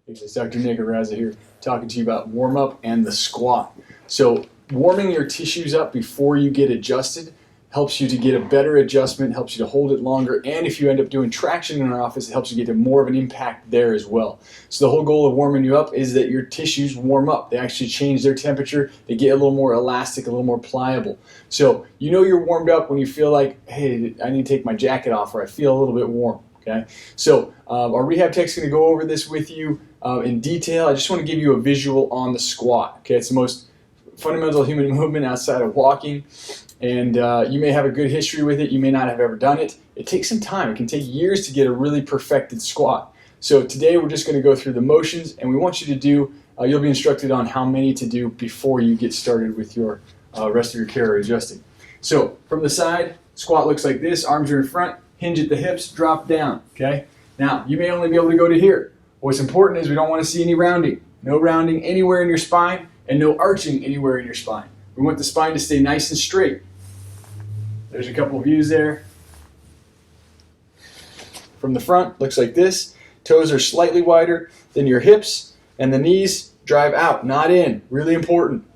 It's Dr. Nick Araza here talking to you about warm-up and the squat. So warming your tissues up before you get adjusted helps you to get a better adjustment, helps you to hold it longer, and if you end up doing traction in our office, it helps you get more of an impact there as well. So the whole goal of warming you up is that your tissues warm up. They actually change their temperature. They get a little more elastic, a little more pliable. So you know you're warmed up when you feel like, hey, I need to take my jacket off, or I feel a little bit warm. Okay, so our rehab tech's going to go over this with you in detail. I just want to give you a visual on the squat. Okay, it's the most fundamental human movement outside of walking, and you may have a good history with it. You may not have ever done it. It takes some time. It can take years to get a really perfected squat. So today we're just going to go through the motions, and we want you to do. You'll be instructed on how many to do before you get started with your rest of your care or adjusting. So from the side, squat looks like this. Arms are in front. Hinge at the hips, drop down, okay? Now, you may only be able to go to here. What's important is we don't want to see any rounding. No rounding anywhere in your spine and no arching anywhere in your spine. We want the spine to stay nice and straight. There's a couple views there. From the front, looks like this. Toes are slightly wider than your hips, and the knees drive out, not in. Really important.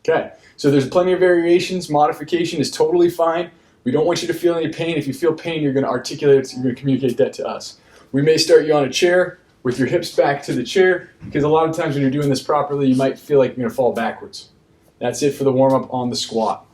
Okay. So there's plenty of variations. Modification is totally fine. We don't want you to feel any pain. If you feel pain, you're going to articulate it, so you're going to communicate that to us. We may start you on a chair with your hips back to the chair, because a lot of times when you're doing this properly, you might feel like you're going to fall backwards. That's it for the warm-up on the squat.